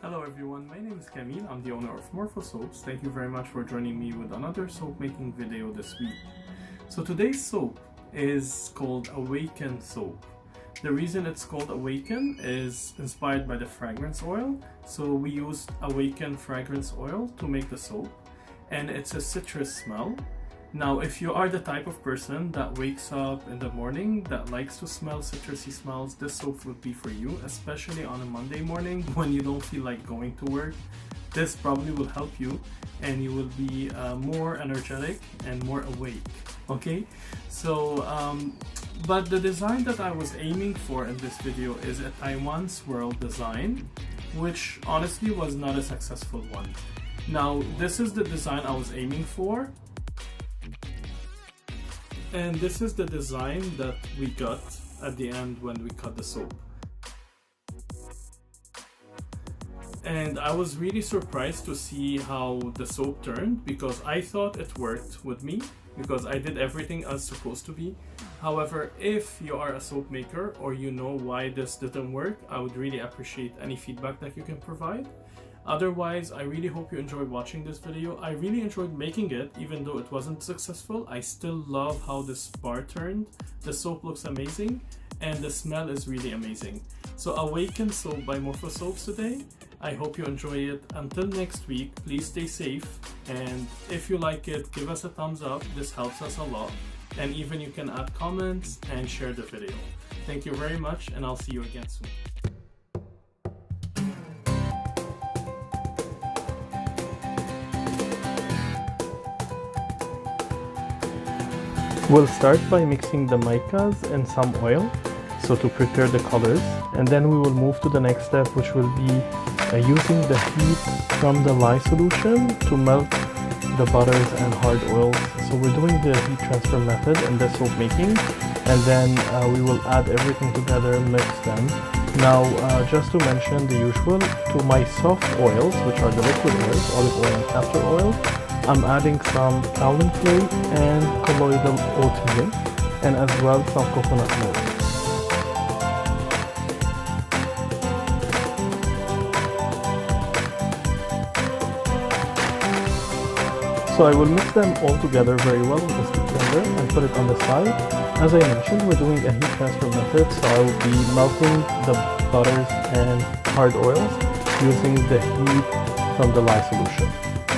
Hello everyone, my name is Camille. I'm the owner of Morfosoaps. Thank you very much for joining me with another soap making video this week. So today's soap is called Awaken soap. The reason it's called Awaken is inspired by the fragrance oil. So we used Awaken Fragrance Oil to make the soap, and it's a citrus smell. Now, if you are the type of person that wakes up in the morning that likes to smell citrusy smells, this soap would be for you, especially on a Monday morning when you don't feel like going to work. This probably will help you and you will be more energetic and more awake. Okay, so but the design that I was aiming for in this video is a Taiwan swirl design, which honestly was not a successful one. Now, this is the design I was aiming for. And this is the design that we got at the end when we cut the soap. And I was really surprised to see how the soap turned, because I thought it worked with me because I did everything as supposed to be. However, if you are a soap maker or you know why this didn't work, I would really appreciate any feedback that you can provide. Otherwise, I really hope you enjoyed watching this video. I really enjoyed making it, even though it wasn't successful. I still love how this bar turned. The soap looks amazing and the smell is really amazing. So Awaken soap by Morfosoaps today. I hope you enjoy it. Until next week, please stay safe, and if you like it, give us a thumbs up. This helps us a lot, and even you can add comments and share the video. Thank you very much, and I'll see you again soon. We'll start by mixing the micas and some oil, so to prepare the colors, and then we will move to the next step, which will be using the heat from the lye solution to melt the butters and hard oils. So we're doing the heat transfer method in the soap making, and then we will add everything together, mix them. Now, just to mention the usual, to my soft oils, which are the liquid oils, olive oil and castor oil, I'm adding some kaolin clay and colloidal oatmeal, and as well some coconut milk. So I will mix them all together very well with a stick blender and put it on the side. As I mentioned, we're doing a heat transfer method, so I will be melting the butters and hard oils using the heat from the lye solution.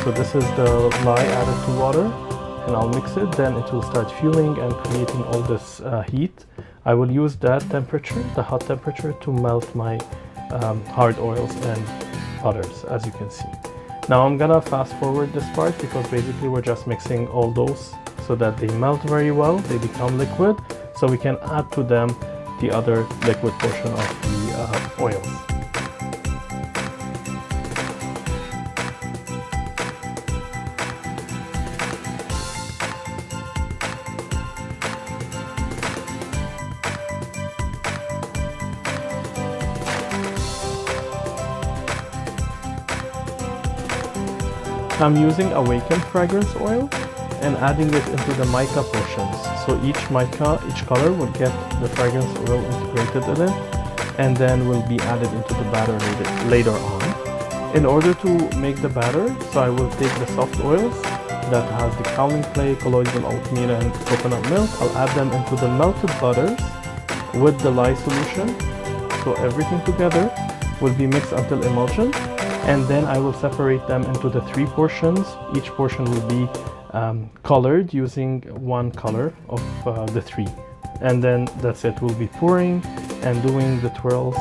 So this is the lye added to water, and I'll mix it, then it will start fueling and creating all this heat. I will use that temperature, the hot temperature, to melt my hard oils and butters, as you can see. Now I'm gonna fast forward this part because basically we're just mixing all those so that they melt very well, they become liquid, so we can add to them the other liquid portion of the oils. I'm using Awaken Fragrance Oil and adding it into the mica portions. So each mica, each color will get the fragrance oil integrated in it, and then will be added into the batter later on. In order to make the batter, so I will take the soft oils that has the kaolin clay, colloidal oatmeal and coconut milk. I'll add them into the melted butters with the lye solution. So everything together will be mixed until emulsion. And then I will separate them into the 3 portions. Each portion will be colored using one color of the 3. And then that's it. We'll be pouring and doing the twirls.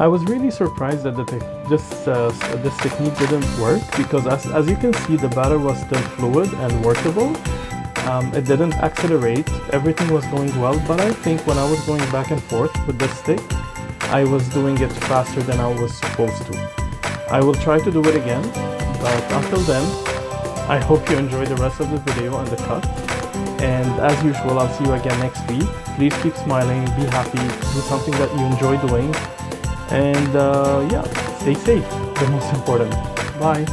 I was really surprised that this technique didn't work, because as you can see, the batter was still fluid and workable. It didn't accelerate, everything was going well, but I think when I was going back and forth with this stick, I was doing it faster than I was supposed to. I will try to do it again, but until then, I hope you enjoy the rest of the video and the cut. And as usual, I'll see you again next week. Please keep smiling, be happy, do something that you enjoy doing. And yeah, stay safe, the most important. Bye.